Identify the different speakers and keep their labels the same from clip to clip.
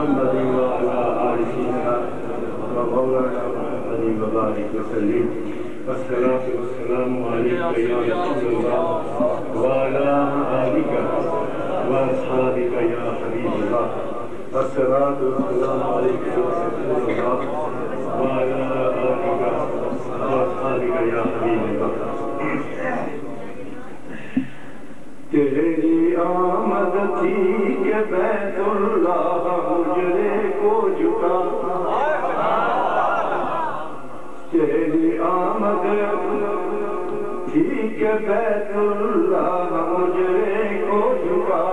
Speaker 1: محمد وعلى آل سيدنا ومولانا محمد وبارك وسلم والصلاة والسلام عليك يا رسول الله وعلى آلك وأصحابك يا حبيب الله والصلاة والسلام عليك يا رسول الله وعلى آلك وأصحابك يا حبيب الله. تیری آمد تھی کہ بیت اللہ حجرے کو جھکا، تیری آمد تھی کہ بیت اللہ حجرے کو جھکا،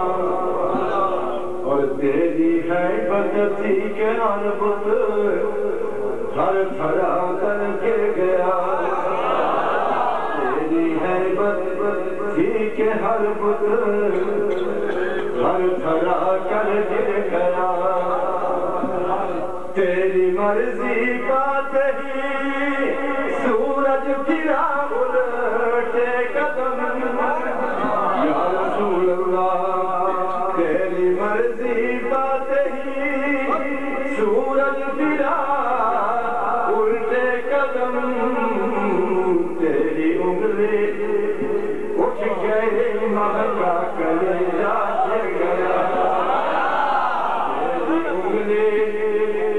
Speaker 1: اور تیری ہیبت تھی کہ ہر بت تھر تھرا کر گر گیا، تیری ہیبت تھی کہ ہر بت ہر تھرا کر گر گیا، تیری مرضی بات ہی سورج پھرا الٹے قدم، یا رسول اللہ تیری مرضی بات ہی سورج پھرا الٹے قدم، تیری انگلی اٹھ گئے مہنگا کلیجہ گر گیا، تیری انگلی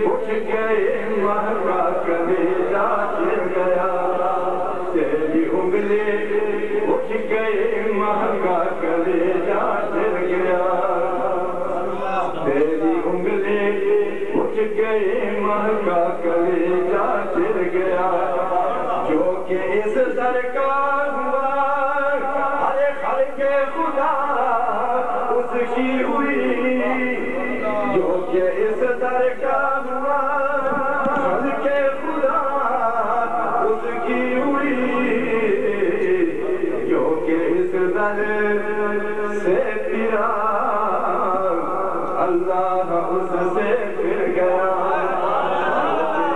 Speaker 1: اٹھ گئے مہنگا کلیجہ گر گیا، تیری انگلی اٹھ گئے مہنگا کلیجہ گر گیا، تیری انگلی اٹھ گئے مہنگا کلیجہ گر گیا، جو کہ اس در کا ہوا ہر خلق خدا اس کی ہوئی، جو کہ اس در کا ہوا خلق خدا اس کی ہوئی، جو کہ اس در سے پھرا اللہ اس سے پھر گیا،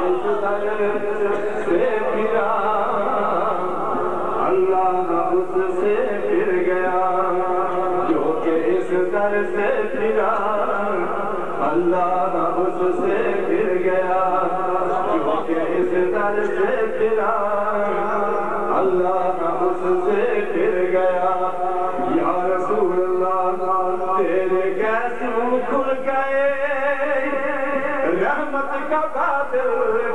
Speaker 1: اس در سے پھرا اللہ اس سے پھر گیا، جو کہ اس در سے پھرا اللہ اس سے پھر گیا، جو کہ اس در سے پھرا اللہ اس سے پھر گیا، یا رسول اللہ تیرے گیسوں کھل گئے رحمت کا بادل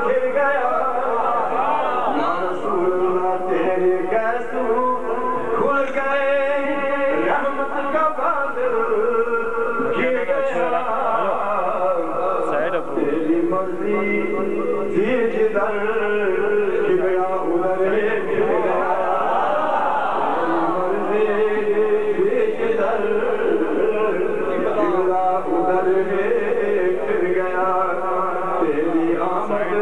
Speaker 1: گھر گیا، یا رسول اللہ تیرے گیسوں کھل گئے رحمت کا بادل گر گیا، تیری مرضی تھی جدھر کبریا ادھر گر گیا، تیری مرضی تھی جدھر کبریا ادھر گر گیا، تیری آمد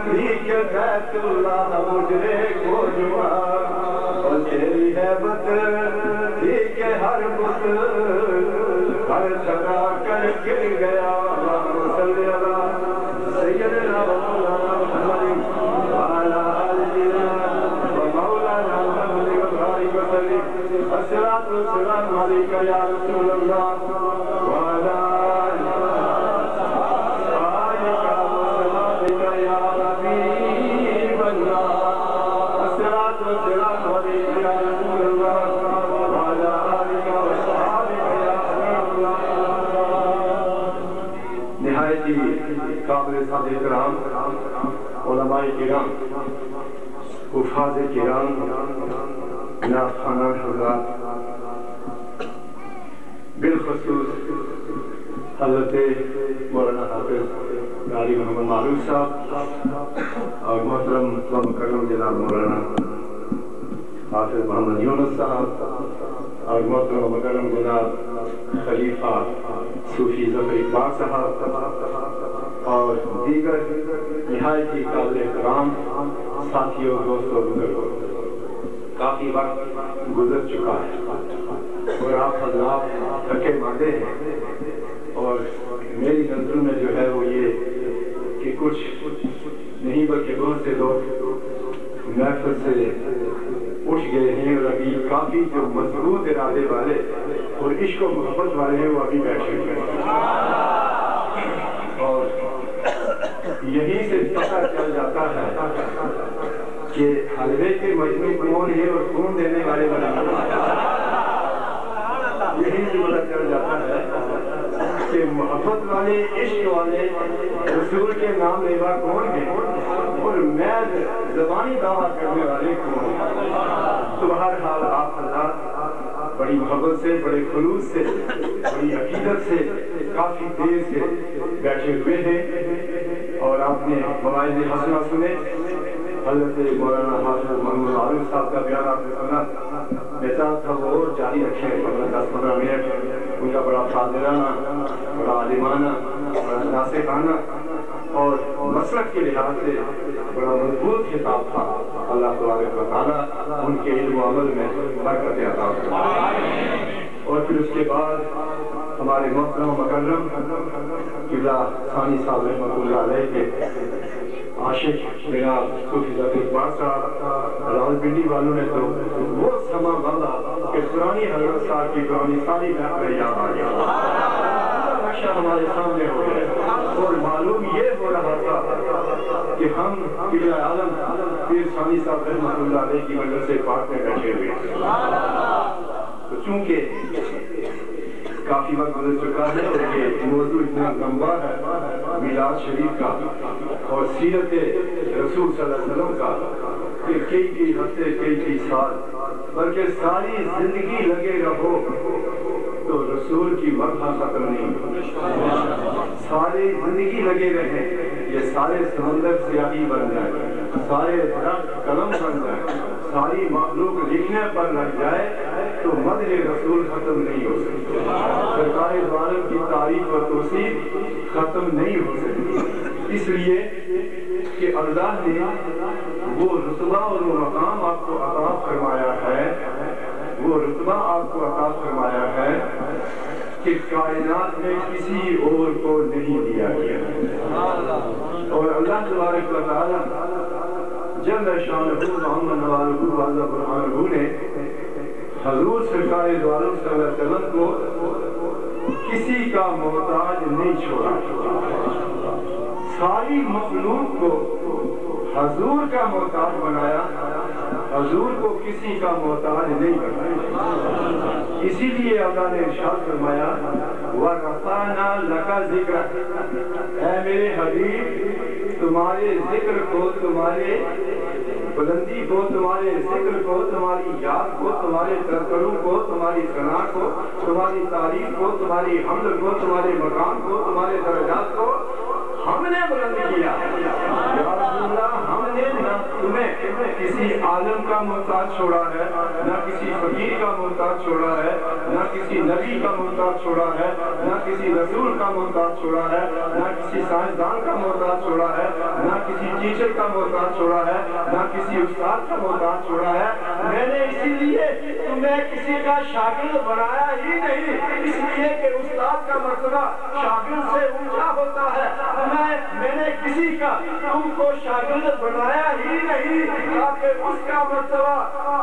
Speaker 1: تھی کہ بیت اللہ حجرے کو جھکا، اور تیری ہیبت تھی کہ ہر بت ہر تھرا کر گر گیا، اللہم صلی علی سیدنا مولانا محمد وعلی آل سیدنا ومولانا محمد وبارک وسلم، الصلاۃ والسلام علیک یا رسول اللہ وعلی آلک وصحبک یا حبیب اللہ، الصلاۃ والسلام علیک یا رسول اللہ وعلی آلک وصحبک یا حبیب اللہ۔ نہایت ہی قابل سعادت احترام علماء کرام، حفاظ کرام، نعت خوانان حضرات، بالخصوص حضرت مولانا حافظ قاری محمد معروف صاحب اور محترم و مکرم جناب مولانا حافظ محمد یونس صاحب اور محترم و مکرم جناب خلیفہ صوفی ظفر اقبال صاحب اور دیگر نہایت ہی قابل احترام ساتھیوں، دوستوں، بزرگوں، کافی وقت گزر چکا ہے اور آپ حضرات تھکے ماندے ہیں، اور میری نظر میں جو ہے وہ یہ کہ کچھ نہیں بلکہ بہت سے لوگ محفل سے اٹھ گئے ہیں، اور ابھی کافی جو مضبوط ارادے والے اور عشق و محبت والے ہیں وہ ابھی بیٹھے ہوئے ہیں۔ یہیں سے پتہ چل جاتا ہے کہ حلوے کے مجموع کون ہے اور کون دینے والے بنے. یہیں سے پتہ چل جاتا ہے کہ محبت والے عشق والے رسول کے نام لیوا کون ہیں اور میں زبانی دعویٰ کرنے والے کون ہیں. تو بہرحال آپ حضرات بڑی محبت سے، بڑے خلوص سے، بڑی عقیدت سے کافی دیر سے بیٹھے ہوئے ہیں اور آپ نے مواعظ حسنہ سنے. حضرت مولانا حافظ محمد عارف صاحب کا بیان آپ نے سنا. میں چاہتا تھا وہ اور جاری رکھیں 10-15 منٹ. ان کا بڑا فاضلانہ، بڑا عالمانہ، بڑا ناصحانہ اور مسلک کے لحاظ سے بڑا مضبوط خطاب تھا. اللہ تبارک و تعالیٰ ان کے علم و عمل میں برکت عطا فرمائے. اور پھر اس کے بعد ہمارے محترم مکرم قبلہ ثانی صاحب رحمۃ اللہ علیہ کے عاشق جناب صوفی ظفر اقبال صاحب راولپنڈی والوں نے تو وہ سما باندھا کہ پرانی حضرت صاحب کی پرانی ساری محفلیں یاد آ گیا. نقشہ ہمارے سامنے ہو گیا اور معلوم یہ ہو رہا تھا کہ ہم قبلہ عالم پیر ثانی صاحب رحمۃ اللہ علیہ کی مجلس پاک میں بیٹھے ہوئے. تو چونکہ کافی وقت گزر چکا ہے اور یہ موضوع اتنا لمبا ہے میلاد شریف کا اور سیرت رسول صلی اللہ علیہ وسلم کا کہ کئی ہفتے کئی سال بلکہ ساری زندگی لگے رہو تو رسول کی مدح ختم نہیں. ساری زندگی لگے رہیں یہ سارے سمندر سیاہی بن جائے، سارے درخت قلم بن جائے، ساری مخلوق لکھنے پر لگ جائے تو مدح رسول ختم نہیں ہو سکتی. سرکار دو عالم کی تعریف و توصیف ختم نہیں ہو سکتی. اس لیے کہ اللہ نے وہ رتبہ اور وہ مقام آپ کو عطا فرمایا ہے، وہ رتبہ آپ کو عطا فرمایا ہے کہ کائنات میں کسی اور کو نہیں دیا گیا. اور اللہ تبارک و تعالیٰ جل شانہ محمد نوالہ والا برہانہ نے حضور سرکار دو عالم صلی اللہ علیہ وسلم کو کسی کا محتاج نہیں چھوڑا. ساری مخلوق کو حضور کا محتاج بنایا، حضور کو کسی کا محتاج نہیں بنایا. اسی لیے اللہ نے ارشاد فرمایا وَرَفَعْنَا لَكَ ذِكْرَكَ، اے میرے حبیب تمہارے ذکر کو، تمہارے بلندی کو، تمہارے ذکر کو، تمہاری یاد کو، تمہارے تذکروں کو، تمہاری ثنا کو، تمہاری تعریف کو، تمہاری حمد کو، تمہارے مقام کو، تمہارے درجات کو ہم نے بلند کیا. یا رسول اللہ ہم نے نہ تمہیں کسی عالم کا محتاج چھوڑا ہے، نہ کسی فقیر کا محتاج چھوڑا ہے، نہ کسی نبی کا محتاج چھوڑا ہے، نہ کسی رسول کا محتاج چھوڑا ہے، نہ کسی سائنسدان کا محتاج چھوڑا ہے، نہ کسی ٹیچر کا محتاج چھوڑا ہے، نہ کسی استاد کا محتاج چھوڑا ہے. میں نے اسی لیے تمہیں کسی کا شاگرد بنایا ہی نہیں، اس لیے کہ استاد کا مرتبہ شاگرد سے اونچا ہوتا ہے. میں نے کسی کا تم کو شاگرد بنایا ہی نہیں تاکہ اس کا مرتبہ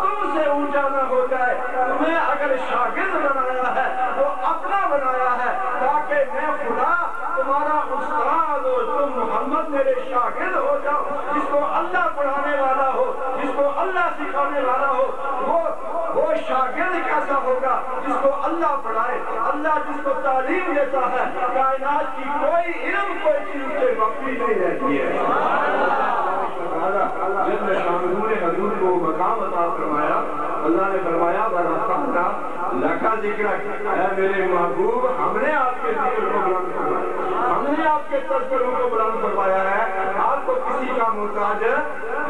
Speaker 1: تم سے اونچا نہ ہو جائے. تمہیں اگر شاگرد بنایا ہے تو اپنا بنایا ہے تاکہ میں خدا تمہارا استاد ہو، تم محمد میرے شاگرد ہو جاؤ. جس کو اللہ پڑھانے والا ہو، جس کو اللہ سکھانے والا ہو وہ شاگرد کیسا ہوگا؟ جس کو اللہ پڑھائے. اللہ جس کو تعلیم دیتا ہے کائنات کی کوئی علم کوئی چیز سے باقی نہیں رہتی ہے. جب شامل نے حضور کو مقام عطا فرمایا، اللہ نے فرمایا وَرَفَعْنَا لَكَ ذِكْرَكَ، اے میرے محبوب ہم نے آپ کے ذکر کو بلند فرمایا، ہم نے آپ کے تذکروں کو بلند فرمایا ہے. آپ کو کسی کا محتاج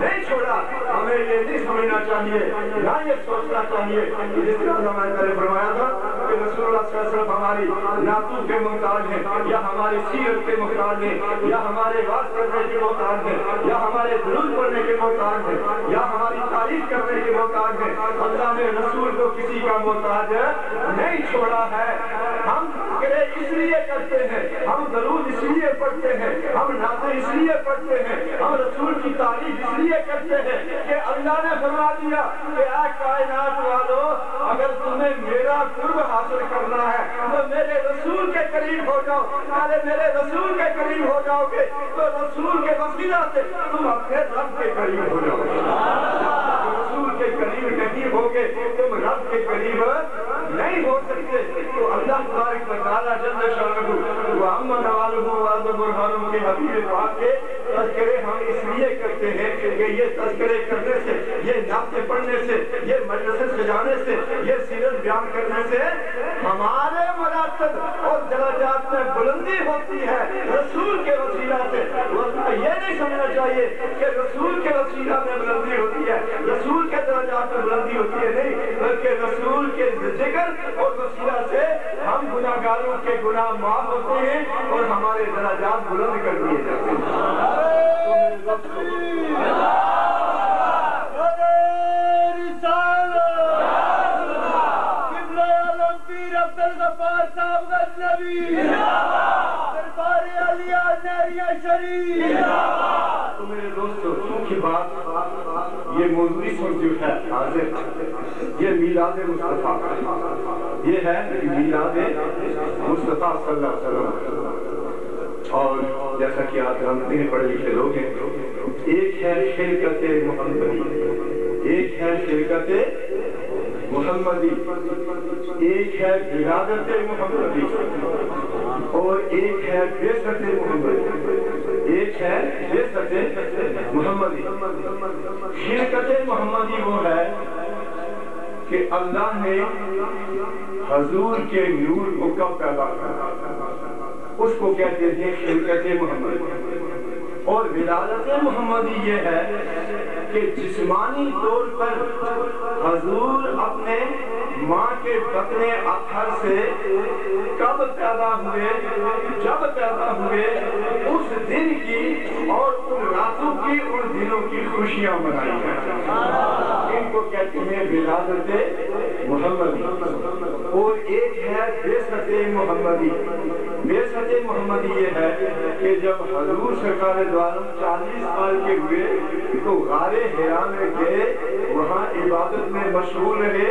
Speaker 1: نہیں چھوڑا. ہمیں یہ نہیں سمجھنا چاہیے، نہ یہ سوچنا چاہیے جس طرح میں نے فرمایا تھا کہ رسول اللہ صلی اللہ علیہ وسلم ہماری نعتوں کے محتاج ہیں، یا ہماری سیرت کے محتاج ہیں، یا ہمارے واز کرنے کے محتاج ہیں، یا ہمارے درود پڑھنے کے محتاج ہیں، یا ہماری تعریف کرنے کے محتاج ہیں. اللہ نے رسول کو کسی کا محتاج نہیں چھوڑا ہے. ہم تذکرے اس لیے کرتے ہیں، ہم درود اس لیے پڑھتے ہیں، ہم نعتیں اس لیے پڑھتے ہیں، ہم رسول کی تعریف اس لیے کرتے ہیں کہ اللہ نے فرما دیا کہ اے کائنات والو، اگر تمہیں میرا قرب حاصل کرنا ہے تو میرے رسول کے قریب ہو جاؤ، پہلے میرے رسول کے قریب ہو جاؤ گے تو رسول کے وسیلہ سے تم اپنے رب کے قریب ہو جاؤ گے۔ رسول کے قریب نہیں ہوگے تم رب کے قریب نہیں ہو سکتے۔ تو اللہ تبارک و تعالیٰ جل شانہ وَأَمَّا نَوَالُهُ وَعَدُ بُرْحَانُهُ کے حبیب پاک کے تذکرے ہم اس لیے کرتے ہیں کہ یہ تذکرے کرنے سے، یہ نعتیں پڑھنے سے، یہ مجلسیں سجانے سے، یہ سیرت بیان کرنے سے ہمارے مراتب اور درجات میں بلندی ہوتی ہے رسول کے وسیلہ سے۔ یہ نہیں سمجھنا چاہیے کہ رسول کے وسیلہ میں بلندی ہوتی ہے، رسول کے درجات میں بلندی ہوتی ہے، نہیں، بلکہ رسول کے ذکر اور وسیلہ سے ہم گناہگاروں کے گناہ معاف ہوتے ہیں اور ہمارے درجات بلند کر دیے جاتے ہیں۔ تو میرے دوستو، چونکہ بات یہ موضوعی جو ہے حاضر، یہ میلاد مصطفیٰ، یہ ہے میلاد مصطفیٰ صلی اللہ علیہ وسلم۔ اور جیسا کہ آپ جانتے ہیں، پڑھے لکھے لوگ ہیں، ایک ہے شرکت محمدی، ایک ہے شرکت محمدی، ایک ہے ولادت محمدی، اور ایک ہے بعثت محمدی، ایک ہے بعثت محمدی۔ شرکت محمدی وہ ہے کہ اللہ نے حضور کے نور کو کب پیدا کرا، اس کو کہتے ہیں شرکت محمدی۔ اور ولادت محمدی یہ ہے کہ جسمانی طور پر حضور اپنے ماں کے بطن اطہر سے کب پیدا ہوئے، جب پیدا ہوئے، اس دن کی اور ان راتوں کی، ان دنوں کی خوشیاں منائی ہیں، ان کو کہتے ہیں ولادت محمدی۔ اور ایک ہے بعثت محمدی۔ بعثت محمدی یہ ہے کہ جب حضور سرکار دو عالم 40 سال کے ہوئے تو غار حرا میں گئے، وہاں عبادت میں مشغول رہے،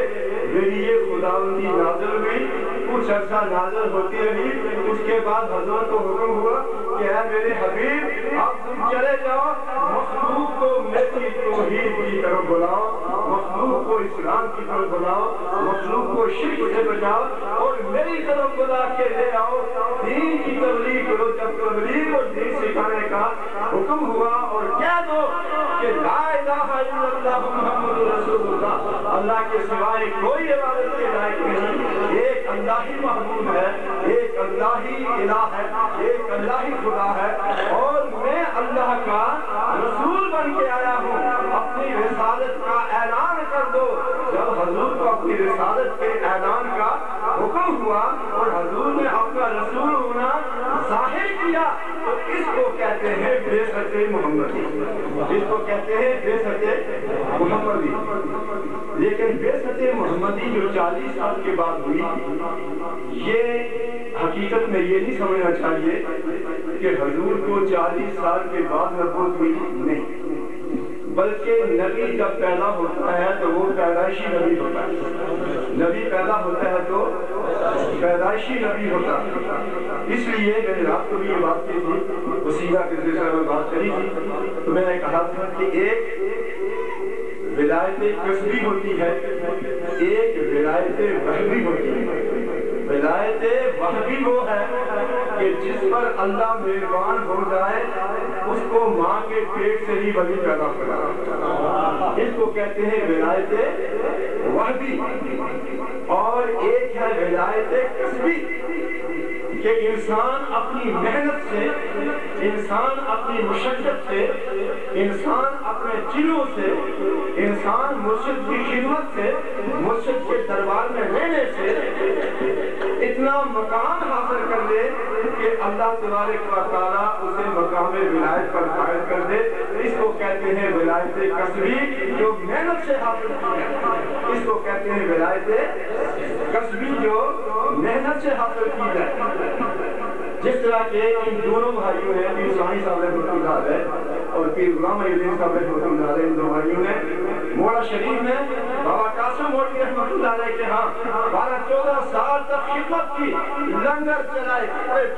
Speaker 1: وحی خداوندی نازل ہوئی، کچھ عرصہ نازل ہوتی رہی، اس کے بعد حضرت کو حکم ہوا کہ اے میرے حبیب، اب تم چلے جاؤ، مخلوق کو میری توحید کی طرف بلاؤ، مخلوق کو اسلام کی طرف بلاؤ، مخلوق کو شرک سے بچاؤ اور میری طرف بلا کے لے آؤ، دین کی تبلیغ کرو۔ جب تبلیغ اور دین سکھانے کا حکم ہوا اور کہہ دو کہ لا الہ الا اللہ محمد رسول اللہ، اللہ کے سوائے کوئی عبادت کے لائق نہیں، ایک اللہ ہی محبوب ہے، ایک اللہ ہی الہ ہے، ایک اللہ ہی خدا ہے، اور میں اللہ کا رسول بن کے آیا ہوں، اپنی رسالت کا اعلان کر دو۔ جب حضور کو اپنی رسالت کے اعلان کا حکم ہوا اور حضور نے اپنا رسول ہونا ظاہر کیا تو اس کو کہتے ہیں بعثت محمدی، اس کو کہتے ہیں بعثت محمدی۔ لیکن بعثت محمدی جو 40 سال کے بعد ہوئی، یہ حقیقت میں یہ نہیں سمجھنا چاہیے کہ حضور کو 40 سال کے بعد نبوت ہوئی، نہیں، بلکہ نبی جب پیدا ہوتا ہے تو وہ پیدائشی نبی ہوتا ہے، نبی پیدا ہوتا ہے تو پیدائشی نبی ہوتا ہے۔ اس لیے میں نے رات کو بھی یہ بات کی تھی، وسیلہ کے سلسلے میں بات کری تھی، تو میں نے کہا تھا کہ ایک ولایت کسبی ہوتی ہے، ایک ولایت وحبی ہوتی ہے۔ ولایت وحبی وہ ہے کہ جس پر اللہ مہربان ہو جائے اس کو ماں کے پیٹ سے ہی ولی پیدا کرا، اس کو کہتے ہیں ولایت وحبی۔ اور ایک ہے ولایت کسبی کہ انسان اپنی محنت سے، انسان اپنی مشقت سے، انسان اپنے چلوں سے، انسان مرشد کی خدمت سے، مرشد کے دربار میں رہنے سے اتنا مقام حاصل کر دے کہ اللہ تبارک و تعالیٰ اسے مقام ولایت پر فائز کر دے۔ اس کو کہتے ہیں ولایت کسبی، جو محنت سے حاصل کی ہے، اس کو کہتے ہیں ولایت کسبی جو محنت سے حاصل کی جائے. جس طرح کہ ان دونوں بھائیوں نے پیر ثانی صاحب رحمۃ اللہ علیہ اور پیر غلام محی الدین صاحب رحمۃ اللہ علیہ, ان دو بھائیوں نے موڑا شریف میں بابا قاسم موڑی رحمۃ اللہ علیہ کے ہاں 12-14 سال تک خدمت کی, لنگر چلائے,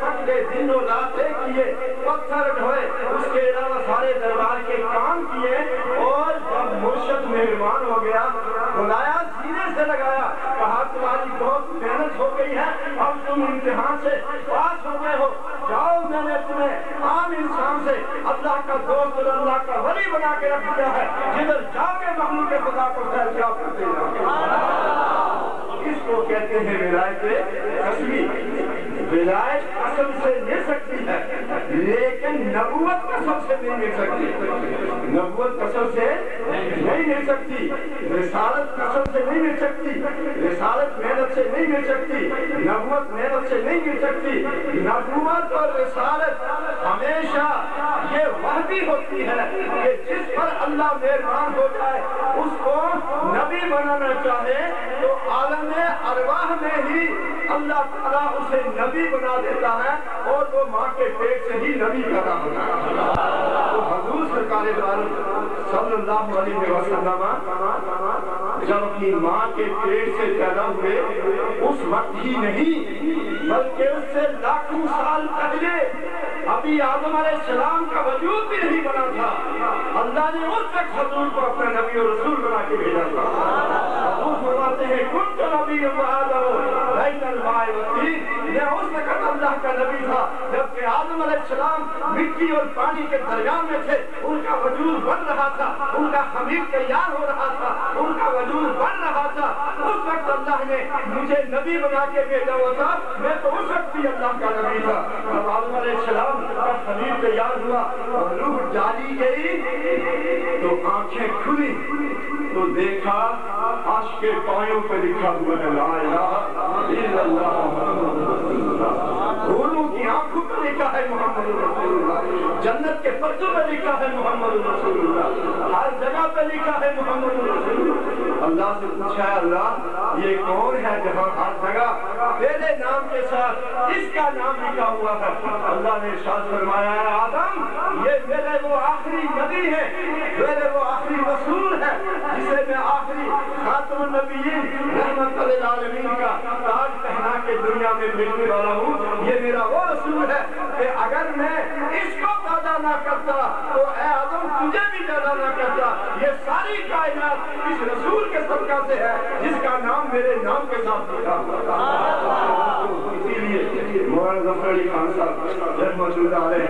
Speaker 1: پکڑے, دن و رات کیے, پتھر ڈھوئے, اس کے علاوہ سارے دربار کے کام کیے. اور جب مرشد مہربان ہو گیا, بلایا, سینے سے لگایا, کہا تمہاری بہت محنت ہو گئی ہے, اب تم امتحان سے پاس ہو گئے ہو, جاؤ میں نے تمہیں عام انسان سے اللہ کا دوست اور اللہ کا ولی بنا کے رکھ دیا ہے, جدھر جاؤ گے مخلوق خدا کو سیراب کرتے جاؤ. اس کو کہتے ہیں ولایت قسمی. ولایت قسم سے مل سکتی ہے لیکن نبوت قسم سے نہیں مل سکتی. نبوت قسم سے نہیں مل سکتی, رسالت قسم سے نہیں مل سکتی, رسالت محنت سے نہیں مل سکتی, نبوت محنت سے نہیں مل سکتی. نبوت اور رسالت ہمیشہ یہ وحدی ہوتی ہے کہ جس پر اللہ مہربان ہو جائے اس کو نبی بنانا چاہے تو عالم ارواح میں ہی اللہ تعالیٰ اسے نبی بنا دیتا ہے, اور وہ ماں کے پیٹ سے ہی نبی پیدا ہوتا ہے. تو حضور سرکار دو عالم صلی اللہ علیہ وسلم جب اپنی ماں کے پیٹ سے پیدا ہوئے اس وقت ہی نہیں بلکہ اس سے لاکھوں سال پہلے ابھی آدم علیہ السلام کا وجود بھی نہیں بنا تھا, اللہ نے اس وقت حضور کو اپنا نبی اور رسول بنا کے بھیجا تھا. حضور فرماتے ہیں کنت نبی آدم بین الماء والطین, میں اس وقت اللہ کا نبی تھا جبکہ آدم علیہ السلام مٹی اور پانی کے درمیان میں تھے, ان کا وجود بن رہا تھا, ان کا خمیر تیار ہو رہا تھا, ان کا وجود بن رہا تھا. اس وقت اللہ نے مجھے نبی بنا کے بھیجا ہوا تھا, میں تو اس وقت بھی اللہ کا نبی تھا. جب آدم علیہ السلام کا خمیر تیار ہوا اور روح ڈالی گئی تو آنکھیں کھلی تو دیکھا عرش کے پایوں پہ لکھا ہوا ہے لا الہ الا اللہ محمد رسول اللہ. حوروں کی آنکھوں پہ لکھا ہے محمد رسول اللہ, جنت کے پردوں پہ لکھا ہے محمد رسول اللہ, ہر جگہ پہ لکھا ہے محمد رسول اللہ. اللہ سے پوچھا ہے اللہ یہ کون ہے جہاں ہر جگہ تیرے نام کے ساتھ اس کا نام لکھا ہوا ہے. اللہ نے ارشاد فرمایا ہے آدم یہ میرے وہ آخری نبی ہے, میرے وہ آخری رسول ہے جسے میں آخری خاتم النبیین رحمت للعالمین کا تاج پہنا کے دنیا میں بھیجنے والا ہوں. یہ میرا وہ رسول ہے کہ اگر میں اس کو پیدا نہ کرتا تو اے آدم تجھے بھی پیدا نہ کرتا. یہ ساری کائنات اس رسول کے صدقہ سے ہے جس کا نام میرے نام کے ساتھ لکھا ہوا ہے. اسی لیے مولانا ظفر علی خان صاحب رحمۃ اللہ علیہ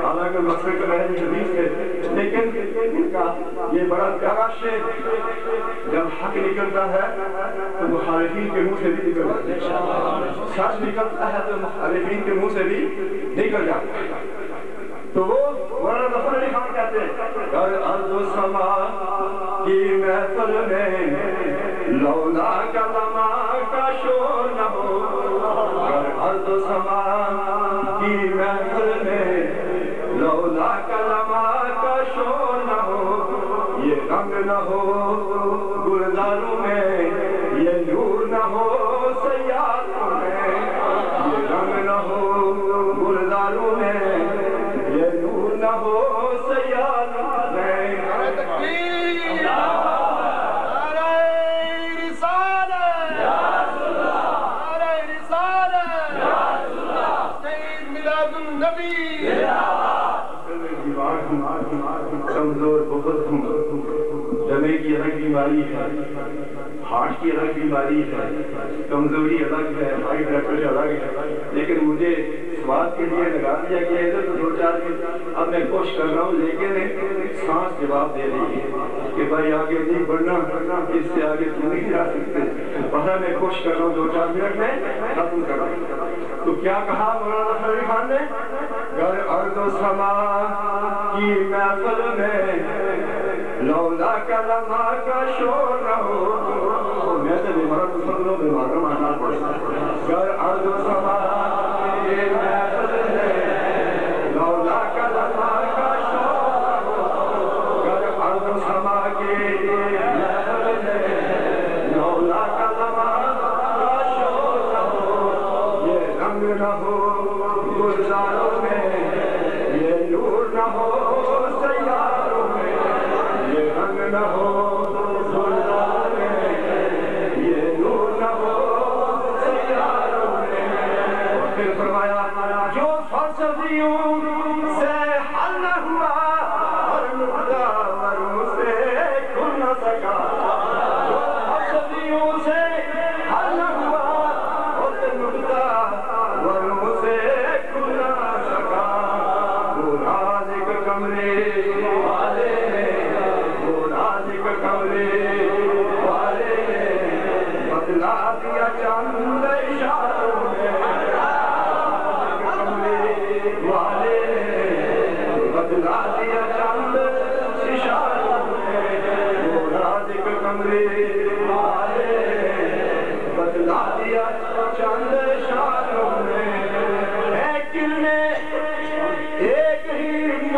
Speaker 1: حالانکہ مقصد کا محض حدیث ہے لیکن ان کا یہ بڑا پیارا شعر جب حق نکلتا ہے تو مخالفین کے منہ سے بھی نکل جاتا ہے, سچ نکلتا ہے تو مخالفین کے منہ سے بھی نکل جاتا ہے. تو وہ مولانا ظفر علی خان کہتے ہیں گر ارض و سما کی محفل میں لولا کلمہ کا شور نہ ہو, گر ارض و سما کی محفل میں لولا کلمہ کا شور نہ ہو, یہ رنگ نہ ہو گلزاروں میں, یہ نور نہ ہو سیاروں میں, یہ رنگ نہ ہو گلزاروں میں, یہ نور نہ ہو سیاروں میں. کمزور بہت ہوں, دمے کی الگ بیماری ہے, ہارٹ کی الگ بیماری ہے, کمزوری الگ ہے, ہائی بلڈ پریشر الگ ہے, لیکن مجھے سواد کے لیے لگا دیا گیا ہے تو 2-4 دن اب میں کوشش کر رہا ہوں لیکن سانس جواب دے رہی ہے کہ بھائی آگے نہیں بڑھنا, اس سے آگے تو نہیں جا سکتے. پتہ میں کوشش کر رہا ہوں 2-4 منٹ میں ختم کر رہا ہوں. تو کیا کہا مولانا ظفر علی خان نے, گر ارض و سما کی محفل میں لولا کلمہ کا شور نہ ہو. میں سے بیمار مسلمانوں بیماروں میں آنا پڑتا ہے. گر ارض و سما کی محفل میں لولا کلمہ کا شور نہ ہو, گر ارض و سما کی محفل میں لولا کلمہ کا شور نہ ہو,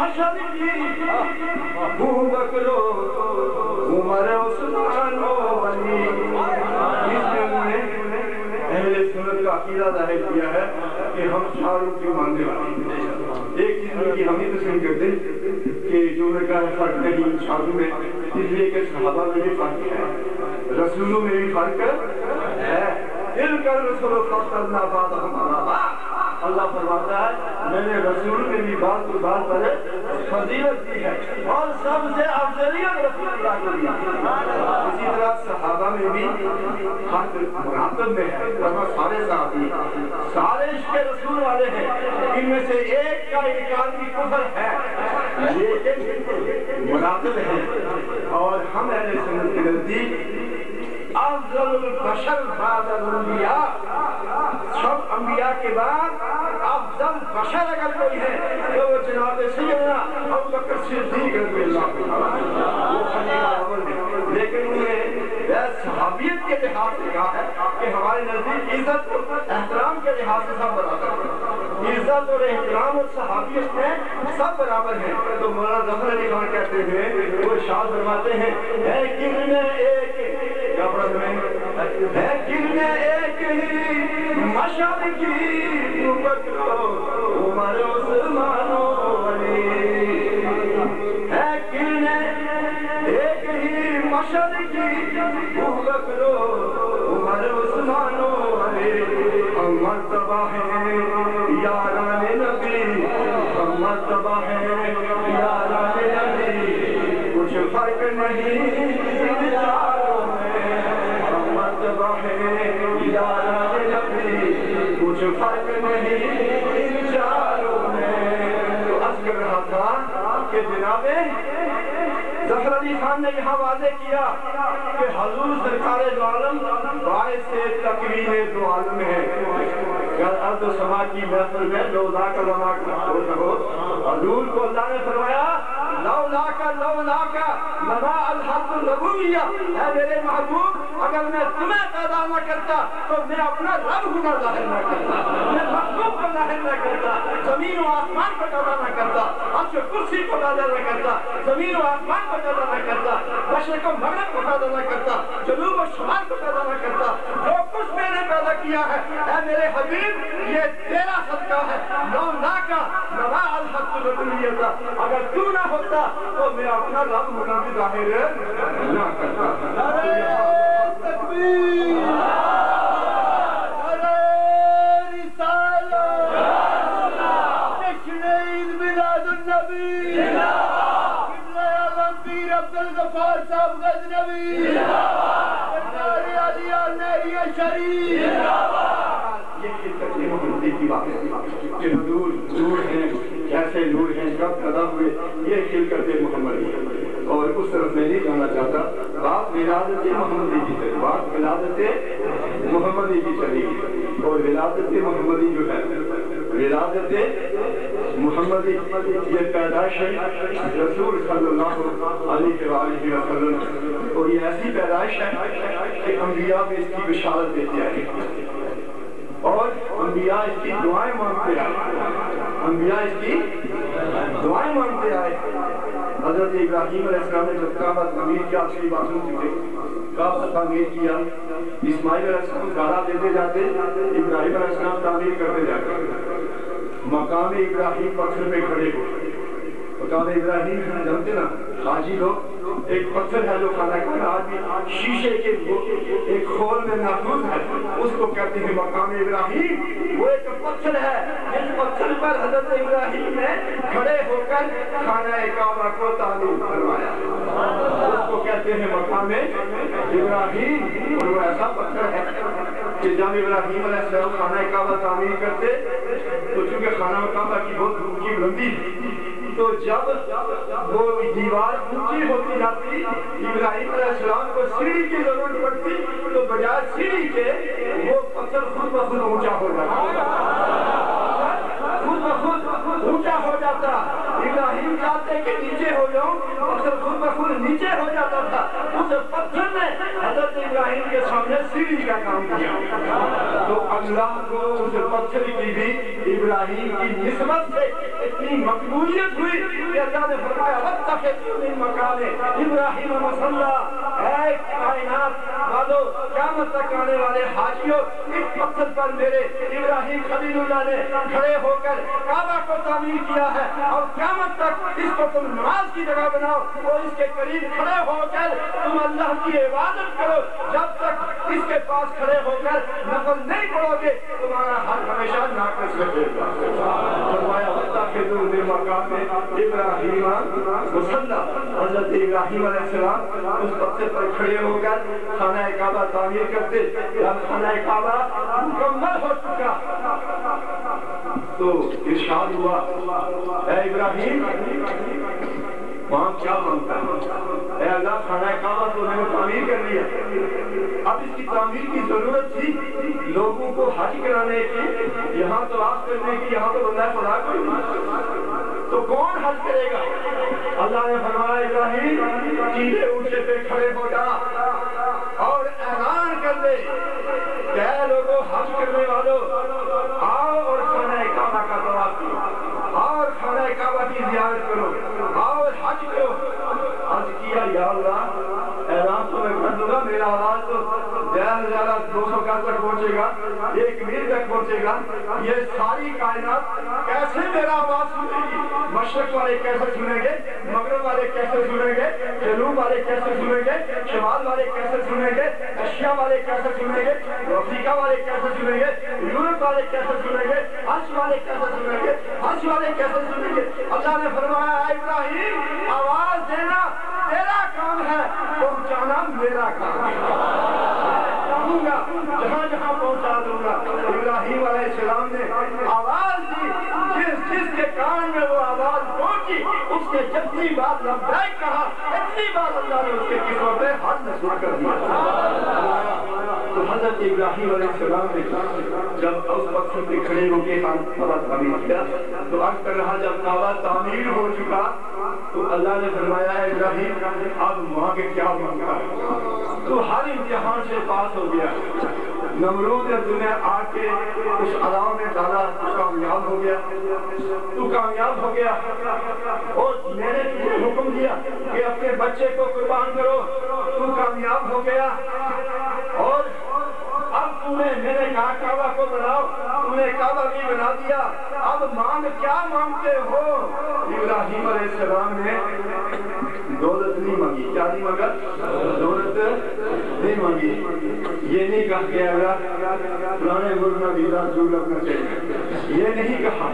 Speaker 1: مشہد کی ابو بکر عمر عثمان و علی. اس میں انہوں نے اہل سنت کا عقیدہ ظاہر کیا ہے کہ ہم چاروں کے ماننے والے ہیں. ایک چیز ان کی ہم ہی تسلیم کرتے کہ جو نے کہا فرق نہیں ان چاروں میں، اس لیے کہ صحابہ میں بھی فرق ہے، رسولوں میں بھی فرق ہے. دل کر رسول فضلنا بعضهم علی بعض. اللہ فرماتا ہے میں نے رسول میں بھی بعض کو بعض پر فضیلت دی ہے اور سب سے افضلیت رسول اللہ کو دی. اسی طرح صحابہ میں بھی حق مراتب میں ہے، ورنہ سارے صحابی سارے عشق رسول والے ہیں. ان میں سے ایک کا انکار بھی کفر ہے، لیکن مراتب ہے. اور ہم اہل سنت کے نزدیک افضل البشر بعد الانبیاء، سب انبیاء کے بعد افضل بشر اگر کوئی ہے تو وہ جناب سیدنا ابوبکر صدیق رضی اللہ عنہ، وہ خلیفہ اول ہے. لیکن انہیں صحابیت کے لحاظ سے کہا ہے کہ ہمارے نزدیک عزت اور احترام کے لحاظ سے سب برابر ہیں. عزت اور احترام اور صحابیت میں سب برابر ہیں. تو مولانا ظفر علی خان کہتے ہیں، وہ ارشاد فرماتے ہیں ہے کن میں ایک ہے کن میں ایک ہی مشہد کی ابو بکر عمر عثمان و علی. ہے کن میں ایک ہی مشہد کی ابو بکر عمر عثمان و علی. ہم مرتبہ ہیں یاران نبی، ہم مرتبہ ہیں یاران نبی، کچھ فرق نہیں چاروں میں. ہم مرتبہ ہیں یاران نبی، کچھ فرق نہیں چاروں میں. تو عرض کر رہا تھا کہ جناب ظفر علی خان نے یہاں واضح کیا کہ حضور سرکار دو عالم باعث تکوین دو عالم ہے. ارض و سما کی محفل میں لولا کا لولا کا حضور کو اللہ نے فرمایا لولا کا لما الحق الربوبیہ. اے میرے محبوب اگر میں تمہیں پیدا نہ کرتا تو میں اپنا رب ہونا ظاہر نہ کرتا، میں مخلوق کو ظاہر نہ کرتا، زمین و آسمان کو پیدا نہ کرتا، عرش و کرسی کو پیدا نہ کرتا، زمین و آسمان کو پیدا نہ کرتا، مشرق و مغرب کو پیدا نہ کرتا، جنوب و شمال کو پیدا نہ کرتا. جو کچھ میں نے پیدا کیا ہے اے میرے حبیب یہ تیرا صدقہ ہے. لولا کا لما الحق الربوبیہ، اگر تو نہ ہوتا تو میں اپنا رب ہونا بھی ظاہر نہ کرتا. نعرہ تکبیر، نعرہ رسالت، جشن عید میلاد النبی، قبلہ اعظم پیر عبدالغفار صاحب غزنوی، نعرہ علیہ نعرہ شریف. یہ کتنی محمدی کی بات ہے کہ نور ہیں، کیسے نور ہیں، کب پیدا ہوئے، یہ خلقت محمدی. اور اس طرف میں نہیں جانا چاہتا. بات ولادت محمدی کی چلی، بات ولادت محمدی کی چلی. اور ولادت محمدی جو ہے، ولادت محمدی یہ پیدائش ہے رسول صلی اللہ علیہ وآلہ وسلم. اور یہ ایسی پیدائش ہے کہ انبیاء بھی اس کی بشارت دیتے آئے اور انبیاء اس کی دعائیں مانگتے آئے، انبیاء اس کی دعائیں مانگتے آئے. حضرت ابراہیم علیہ السلام نے جب کعبہ تعمیر کیا، اچھی باتوں سے کعبہ تعمیر کیا، اسماعیل علیہ السلام گالا دیتے جاتے، ابراہیم علیہ السلام تعمیر کرتے جاتے. مقام ابراہیم پتھر پہ کھڑے ہوئے. مقام ابراہیم جانتے نا حاجی لوگ، ایک پتھر ہے جو خانہ کعبہ آج شیشے کے ایک خول میں محفوظ ہے، اس کو کہتے ہیں مقام ابراہیم. وہ ایک پتھر ہے جس پتھر پر حضرت ابراہیم نے کھڑے ہو کر خانہ کعبہ کو تعمیر کروایا، اس کو کہتے ہیں مقام ابراہیم. اور وہ ایسا پتھر ہے کہ جب ابراہیم علیہ السلام خانہ کعبہ تعمیر کرتے تو چونکہ خانہ کعبہ کی بہت اونچی بلندی تھی، تو جب وہ دیوار اونچی ہوتی جاتی ابراہیم علیہ السلام کو سیڑھی کی ضرورت پڑتی تو بجائے سیڑھی کے وہ پتھر خود بخود اونچا ہو جاتا، خود بخود اونچا ہو جاتا. ابراہیم چاہتے کہ نیچے ہو جاؤں، پتھر خود بخود نیچے ہو جاتا تھا. اس پتھر نے حضرت ابراہیم کے سامنے سیڑھی کا کام کیا. تو اللہ کو اس پتھر کی بھی ابراہیم کی نسبت سے اتنی مقبولیت ہوئی کہ اللہ نے فرمایا وَاتَّخِذُوا مِن مَّقَامِ ابراہیم مُصَلًّى، اے کائنات والو، قیامت تک آنے والے حاجیوں، اس پتھر پر میرے ابراہیم خلیل اللہ نے کھڑے ہو کر کعبہ کو تعمیر کیا ہے، اور قیامت تک اس کو تم نماز کی جگہ بناؤ اور اس کے قریب کھڑے ہو کر تم اللہ کی عبادت کرو، جب تک اس کے پاس کھڑے ہو کر نفل نہیں پڑھو گے تمہارا حق ہمیشہ ناقص رہے گا۔ فرمایا وَاتَّخِذُوا مِن مَّقَامِ ابراہیم مُصَلًّى، حضرت ابراہیم علیہ السلام اس پتھر پر کھڑے ہو کر خانہ کعبہ تعمیر کرتے۔ جب خانہ کعبہ مکمل ہو چکا تو ارشاد ہوا اے ابراہیم وہاں کیا مانگتا ہے؟ اے اللہ خانہ کعبہ تو میں نے تعمیر کر لیا، اب اس کی تعمیر کی ضرورت تھی لوگوں کو حج کرانے کی، یہاں تو آپ کرنے کی، یہاں تو بندہ خدا کوئی نہیں، تو کون حج کرے گا؟ اللہ نے فرمایا ابراہیم چیلے اونچے پہ کھڑے ہو جا اور اعلان کر دے کہ اے لوگوں حج کرنے والوں آؤ اور خانہ کعبہ کا طواف کرو اور خانہ کعبہ کی زیارت کرو اور حج کرو۔ حج کیا یا اللہ اعلان تو میں کر دوں گا، میرا آواز تو زیادہ سے زیادہ 200 گز تک پہنچے گا، 1 میل تک پہنچے گا، یہ ساری کائنات کیسے میرا آواز سنے گی؟ مشرق والے کیسے سنیں گے، مغرب والے کیسے سنیں گے، جنوب والے کیسے سنیں گے، شمال والے کیسے سنیں گے، ایشیا والے کیسے سنیں گے، افریقہ والے کیسے سنیں گے، یورپ والے کیسے سنیں گے، حج والے کیسے سنیں گے، حج والے کیسے سنیں گے؟ اللہ نے فرمایا اے ابراہیم آواز دینا تیرا کام ہے، پہنچانا میرا کام ہے، کہوں گا جہاں جہاں پہنچا دوں گا۔ ابراہیم علیہ السلام نے آواز دی، جس کے کان میں وہ آواز پہنچی اس نے جتنی بار لبیک کہا اتنی بار اللہ نے اس کے قصوں پہ حج نصور کر دیا۔ تو حضرت ابراہیم علیہ السلام نے جب اس پتھر پہ کھڑے ہو کے کعبہ تعمیر کیا تو عرض کر رہا جب کعبہ تعمیر ہو چکا تو اللہ نے فرمایا ہے ابراہیم اب وہاں کے کیا مانگا ہے؟ تو ہر امتحان سے پاس ہو گیا، نمرود نے تمہیں آ کے اس علاؤ میں ڈالا تو کامیاب ہو گیا، تو کامیاب ہو گیا، اور میں نے تمہیں حکم دیا کہ اپنے بچے کو قربان کرو، تو کامیاب ہو گیا، اور اب تمہیں میں نے کہا کعبہ کو بناؤ، تم نے کعبہ بھی بنا دیا، اب مانگ کیا مانگتے ہو؟ ابراہیم علیہ السلام نے دولت نہیں مانگی، کیا نہیں مانگا؟ دولت نہیں مانگی، یہ نہیں کہا کہ اللہ پرانے ملک میں ویزا ضرور رکھنا چاہیے، یہ نہیں کہا،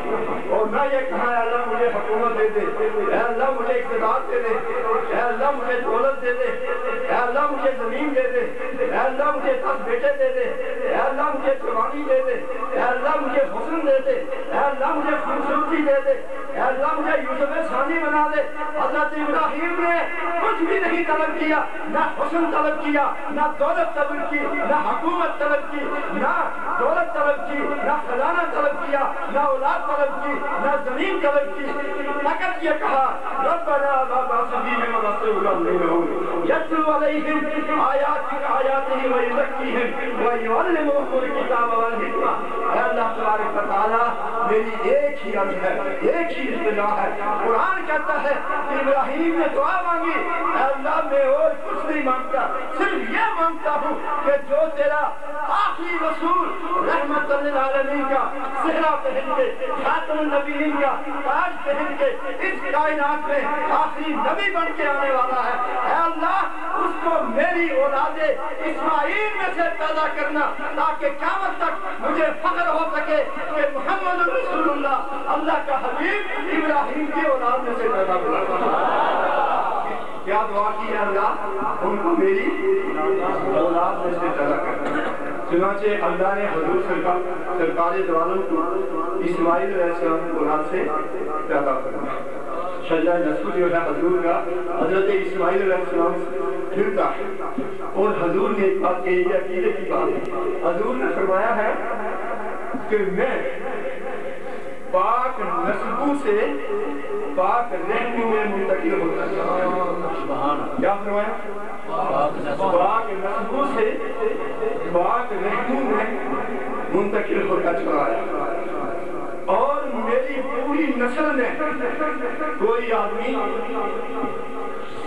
Speaker 1: اور نہ یہ کہا اے اللہ مجھے حکومت دے دے، اے اللہ مجھے اقتدار دے دے، اے اللہ مجھے دولت دے دے، اے اللہ مجھے زمین دے دے، اے اللہ مجھے 10 بیٹے دے دے، اے اللہ مجھے جوانی دے دے، اے اللہ مجھے حسن دے دے، اے اللہ مجھے خوبصورتی دے دے، اے اللہ مجھے یوسف ثانی بنا دے۔ حضرت ابراہیم نے کچھ بھی نہیں طلب کیا، نہ حسن طلب کیا، نہ دولت طلب کی، نہ حکومت طلب کی، نہ دولت طلب کی، نہ خزانہ طلب کیا، نہ اولاد طلب کی، نہ زمین طلب کی، فقط یہ کہا ربنا بابا فیہم رسولا منہم یتلو علیہم آیاتہ ویزکیہم ویعلمہم الکتاب والحکمہ۔ اے اللہ تبارک و تعالیٰ میری ایک ہی عرض ہے، ایک ہی اصطلاح ہے، قرآن کہتا ہے کہ ابراہیم نے دعا مانگی اے اللہ میں اور کچھ نہیں مانگتا، صرف یہ مانگتا ہوں کہ جو تیرا آخری رسول رحمت للعالمین کا صحرا پہن کے، خاتم النبیین کا تاج پہن کے اس کائنات میں آخری نبی بن کے آنے والا ہے، اے اللہ اس کو میری اولاد اسماعیل میں سے پیدا کرنا تاکہ قیامت تک مجھے فخر ہو سکے کہ محمد رسول اللہ اللہ کا حبیب ابراہیم کی اولاد میں سے پیدا ہوا۔ کیا دعا کی ہے اللہ؟ ان کو میری اولاد میں سے پیدا کرنا۔ چنانچہ اللہ نے حضور سرکار دو عالم کو اسماعیل علیہ السلام کی اولاد سے پیدا کرنا۔ شجاع نسل جو ہے حضور کا حضرت اسماعیل علیہ السلام پھرتا ہے، اور حضور نے ایک بات کہی ہے، عقیدے کی بات ہے، حضور نے فرمایا ہے کہ میں پاک نسبوں سے پاک رحموں میں منتقل ہوتا ہے۔ کیا فرمایا؟ پاک نسبوں سے پاک رحموں میں منتقل ہوتا چلا ہے۔ اور میری پوری نسل میں کوئی آدمی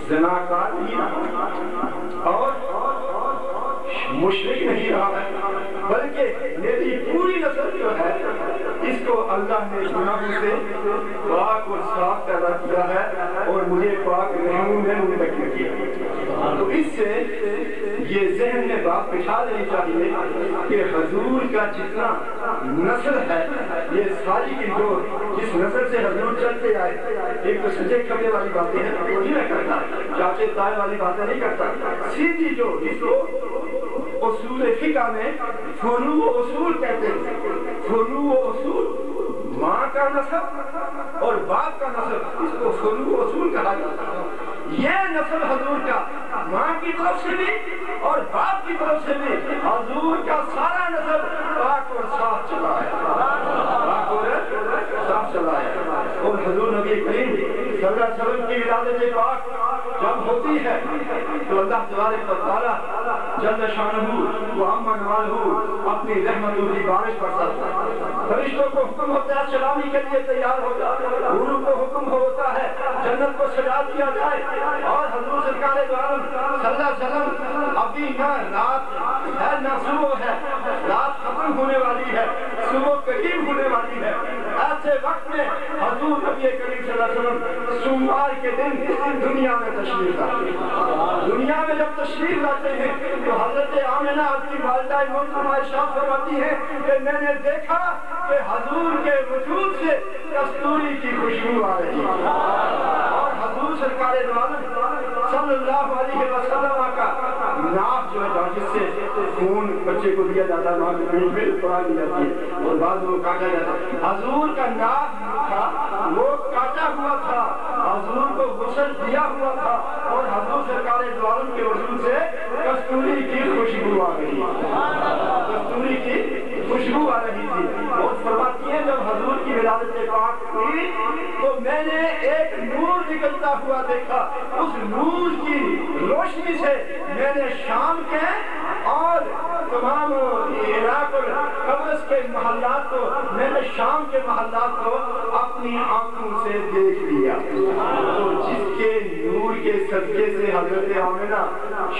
Speaker 1: زناکار نہیں رہا اور مشرک نہیں رہا ہے، بلکہ میری پوری نسل جو ہے اس کو اللہ نے گناہوں سے پاک اور صاف پیدا کیا ہے اور مجھے پاک رحموں میں منتقل کیا۔ تو اس سے یہ ذہن میں بات بٹھا لینی چاہیے کہ حضور کا جتنا نسل ہے یہ ساری کی جو جس نسل سے حضور چلتے آئے، ایک تو سجے کھبے والی باتیں ہیں وہ نہیں میں کرتا، چاچے تائے والی باتیں نہیں کرتا، سیدھی جو جس کو اصول فقہ میں فروع و اصول کہتے ہیں، فروع و اصول، ماں کا نسب اور باپ کا نسب، اس کو فروع و اصول کہا جاتا ہے۔ یہ نسل حضور کا ماں کی طرف سے بھی اور باپ کی طرف سے بھی حضور کا سارا نسل پاک اور صاف چلا ہے، پاک اور صاف چلا ہے۔ اور حضور نبی کریم صلی اللہ علیہ وسلم کی ولادت پاک جب ہوتی ہے تو اللہ تبارک و تعالی جل شانہ و عم نوالہ اپنی رحمتوں کی بارش برساتا ہے، فرشتوں کو حکم ہوتا ہے سلامی کے لیے تیار ہو جائے، حوروں کو حکم ہوتا ہے جنت کو سجا دیا جائے، اور حضور سرکار دو عالم صلی اللہ علیہ وسلم ابھی نہ رات ہے نہ صبح ہے، رات ختم ہونے والی ہے، صبح قریب ہونے والی ہے، ایسے وقت میں حضور نبی کریم صلی اللہ علیہ وسلم سوموار کے دن دنیا میں تشریف لاتے ہیں۔ دنیا میں جب تشریف لاتے ہیں تو حضرت آمنہ اپنی والدہ محترمہ ارشاد فرماتی ہے کہ میں نے دیکھا کہ حضور کے وجود سے کستوری کی خوشبو آ رہی ہے، اور حضور سرکار دو عالم صلی اللہ علیہ وسلم کا ناف جو ہے جس سے خون بچے کو دیا جاتا ہے، ناف میں پیٹ پڑا دی جاتی ہے اور بعد وہ کاٹا جاتا ہے، حضور کا ناف تھا وہ کاٹا ہوا تھا، حضور کو غسل دیا ہوا تھا، اور حضور سرکار دو عالم کے وجود سے کستوری کی خوشبو آ رہی ہے، کستوری کی خوشبو آ رہی تھی۔ اور فرماتی ہے جب حضور کی ولادت پاک ہوئی تو میں نے ایک نور نکلتا ہوا دیکھا، اس نور کی روشنی سے میں نے شام کے اور تمام عراق اور قبرص کے محلات کو، میں نے شام کے محلات کو اپنی آنکھوں سے دیکھ لیا۔ تو جس کے نور کے صدقے سے حضرت آمنہ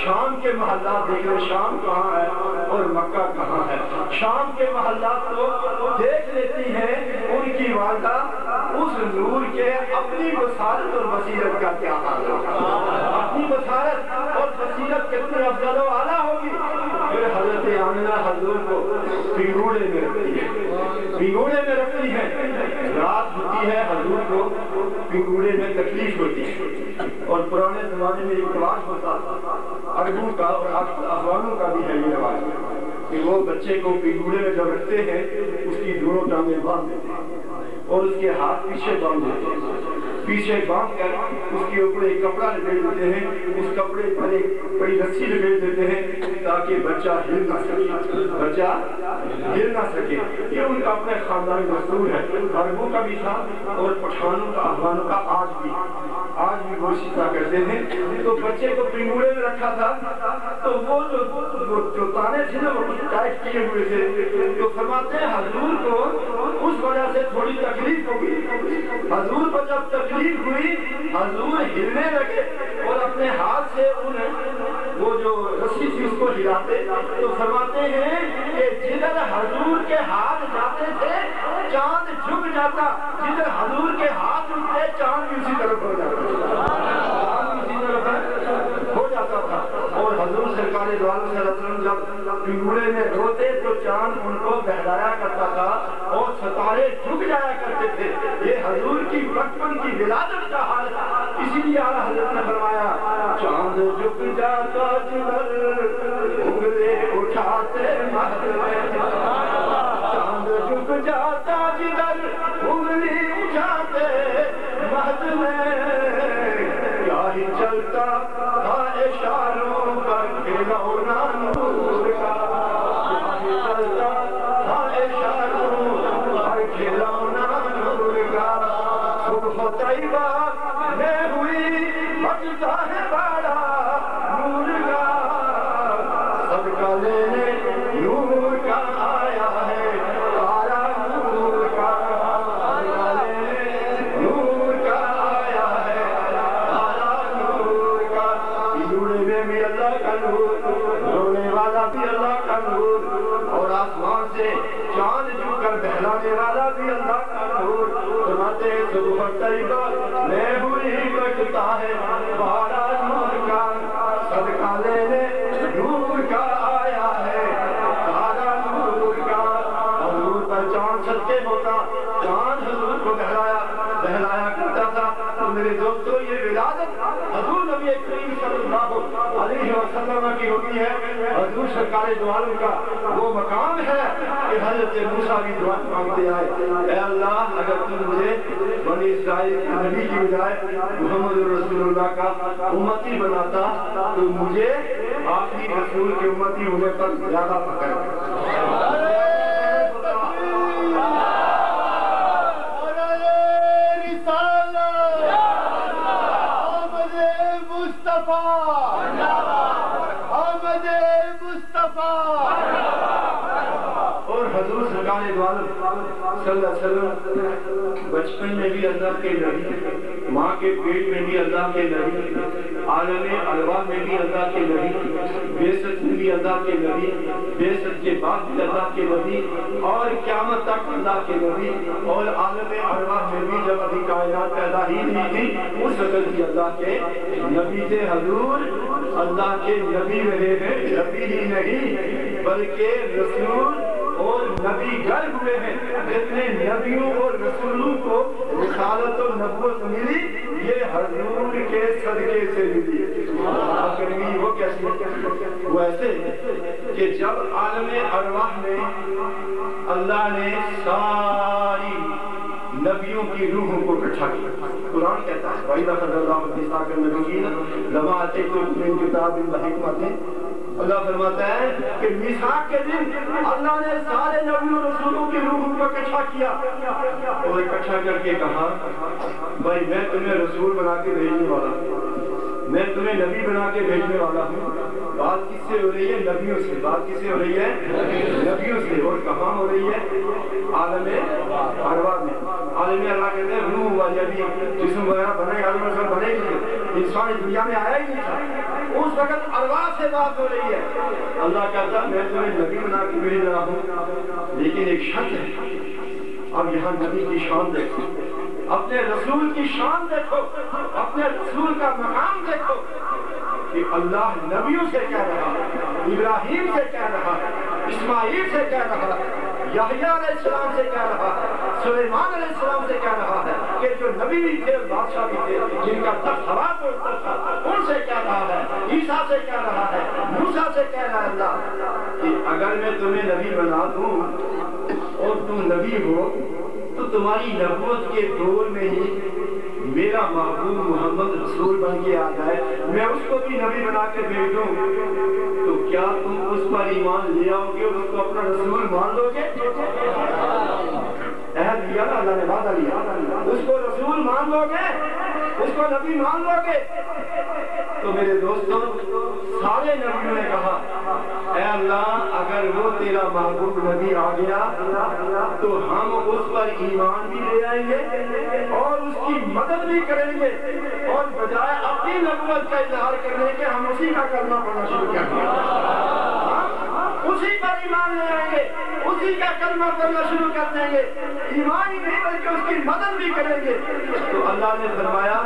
Speaker 1: شام کے محلات دیکھ رہے، شام کہاں ہے اور مکہ کہاں ہے، شام کے محلات کو دیکھ لیتی ہیں، ان کی والدہ اس نور کے اپنی بصارت اور بصیرت کا کیا حال ہے، اپنی بصارت اور بصیرت کتنی افضل و اعلیٰ ہوگی۔ پھر حضرت آمنہ حضور کو پنگوڑے میں رکھتی ہے، پنگوڑے میں رکھتی ہے، رات ہوتی ہے، حضور کو پنگوڑے میں تکلیف ہوتی ہے، اور پرانے زمانے میں ایک رواج ہوتا تھا، عربوں کا اور افغانوں کا بھی ہے یہ رواج کہ وہ بچے کو پنگوڑے میں جب رکھتے ہیں اس کی دونوں ٹانگیں باندھ دیتے ہیں اور اس کے ہاتھ پیچھے باندھ دیتے ہیں، پیچھے باندھ کر اس کے اوپر ایک کپڑا لپیٹ دیتے ہیں، اس کپڑے پر ایک بڑی رسی لپیٹ دیتے ہیں تاکہ بچہ ہل نہ سکے، بچہ ہل نہ سکے۔ یہ ان کا اپنے خاندانی دستور ہے، عربوں کا بھی تھا اور پٹھانوں کا، افغانوں کا آج بھی وہ اسی طرح کرتے ہیں۔ تو بچے کو پنگوڑے میں رکھا تھا تو وہ جو تانے تھے نا وہ ٹائٹ کیے ہوئے تھے، تو فرماتے ہیں حضور کو اس وجہ سے تھوڑی تکلیف ہوگی، حضور کو جب تکلیف ہوئی حضور ہلنے لگے اور اپنے ہاتھ سے وہ جو رسی تھی اس کو ہلاتے، تو فرماتے ہیں کہ جدھر حضور کے ہاتھ جاتے تھے چاند جھک جاتا، جدھر حضور کے ہاتھ اٹھتے چاند بھی اسی طرف ہو جاتا تھا۔ اور حضور سرکار دو عالم صلی اللہ علیہ وسلم جب پنگوڑے میں روتے تو چاند ان کو بہلایا کرتا تھا اور ستارے جھک جایا کرتے تھے۔ یہ حضور کی بچپن کی ولادت کا حال ہے، اسی لیے اعلیٰ حضرت نے فرمایا چاند جھک جاتا جدھر انگلے اٹھاتے مہد میں، چاند جھک جاتا جدھر انگلی اٹھاتے مہد میں، کیا ہی چلتا تھا اشاروں کا کھلونا نور کا، کیا ہی چلتا تھا اشاروں کا کھلونا نور کا، صبح طیبہ میں ہوئی بجتا ہے بڑا نور کا، صدقہ لینے نور کا آیا ہے تارا نور کا۔ ہوتا ہے بارہ نور کا صدقہ لینے نور کا آیا ہے بارہ نور کا حضور پر چاند صدقے ہوتا چاند حضور کو بہلایا کرتا تھا تو میرے دوستو یہ ولادت حضور نبی کریم صلی اللہ علیہ وسلم کی ہوتی ہے حضور سرکار دو عالم کا وہ مقام ہے کہ حضرت موسیٰ بھی دعا مانگتے آئے اے اللہ اگر تم مجھے بنی اسرائیل کی نبی کی بجائے محمد رسول اللہ کا امتی بناتا تو مجھے آخری رسول کے امتی ہونے پر زیادہ فخر ہے اور حضور سرکار دو عالم صلی اللہ علیہ وسلم بچپن میں بھی اللہ کے نبی ماں کے پیٹ میں بھی اللہ کے نبی عالم ارواح میں بھی اللہ کے نبی بعثت میں بھی اللہ کے نبی بعثت کے بعد بھی اللہ کے نبی اور قیامت تک اللہ کے نبی اور عالم ارواح میں بھی جب ابھی کائنات پیدا ہی نہیں تھی اس وقت بھی اللہ کے نبی تھے حضور اللہ کے نبی رہے ہیں نبی ہی نہیں بلکہ رسول اور نبی گر ہوئے ہیں جتنے نبیوں اور رسولوں کو رسالت و نبوت ملی یہ حضور کے صدقے سے ملی وہ کیسے وہ ایسے کہ جب عالم ارواح میں اللہ نے ساری نبیوں کی روحوں کو اکٹھا کیا قرآن کہتا ہے وَإِذَا أَخَذَ اللَّهُ مِيثَاقَ النَّبِيِّينَ لَمَا آتَيْتُكُم مِّن كِتَابٍ وَحِكْمَةٍ اللہ فرماتا ہے کہ میثاق کے دن اللہ نے سارے نبیوں رسولوں کی روحوں کو اکٹھا کیا اور اکٹھا کر کے کہا بھائی میں تمہیں رسول بنا کے بھیجنے والا ہوں میں تمہیں نبی بنا کے بھیجنے والا ہوں بات کس سے ہو رہی ہے نبیوں سے بات کس سے ہو رہی ہے نبیوں سے اور کہاں ہو رہی ہے عالم ارواح میں عالم ارواح کہتے ہیں روح والی ابھی جسم وغیرہ بنے گا بنے گی انسان دنیا میں آیا ہی نہیں تھا اس وقت ارواح سے بات ہو رہی ہے اللہ کہتا ہے میں تمہیں نبی بنا کے بھیج رہا ہوں لیکن ایک شرط ہے اب یہاں نبی کی شان دیکھو اپنے رسول کی شان دیکھو اپنے رسول کا مقام دیکھو کہ اللہ نبیوں سے کہہ رہا ابراہیم سے کہہ رہا اسماعیل سے کہہ رہا یحییٰ علیہ السلام سے کہہ رہا سلیمان علیہ السلام سے کہہ رہا ہے کہ جو نبی بھی تھے بادشاہ بھی تھے جن کا تخت ہوا پر اٹھتا تھا ان سے کہہ رہا ہے عیسیٰ سے کہہ رہا ہے موسیٰ سے کہہ رہا ہے اللہ کہ اگر میں تمہیں نبی بنا دوں اور تم نبی ہو تو تمہاری نبوت کے دور میں ہی میرا محبوب محمد رسول بن کے آ جائے میں اس کو بھی نبی بنا کے بھیج دوں تو کیا تم اس پر ایمان لے آؤ گے اور اس کو اپنا رسول مان لو گے عہد لیا نا اللہ نے وعدہ لیا اس کو رسول مان لو گے اس کو نبی مان لو گے تو میرے دوستوں سارے نبیوں نے کہا اے اللہ اگر وہ تیرا محبوب نبی آ گیا تو ہم اس پر ایمان بھی لے آئیں گے اور اس کی مدد بھی کریں گے اور بجائے اپنی نبوت کا اظہار کرنے کے ہم اسی کا کلمہ پڑھنا شروع کر دیں اسی پر ایمان لے آئیں گے اسی کا کلمہ پڑھنا شروع کر دیں گے ایمان ہی نہیں بلکہ اس کی مدد بھی کریں گے تو اللہ نے فرمایا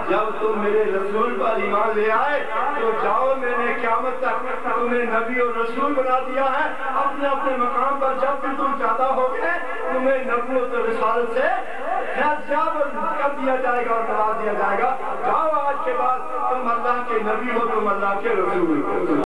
Speaker 1: جب تم میرے رسول پر ایمان لے آئے تو جاؤ میں نے قیامت تک تمہیں نبی اور رسول بنا دیا ہے اپنے اپنے مقام پر جب بھی تم زیادہ ہو گئے تمہیں نبوت اور رسالت سے فیضیاب کر دیا جائے گا اور نواز دیا جائے گا جاؤ آج کے بعد تم اللہ کے نبی ہو تم اللہ کے رسول ہو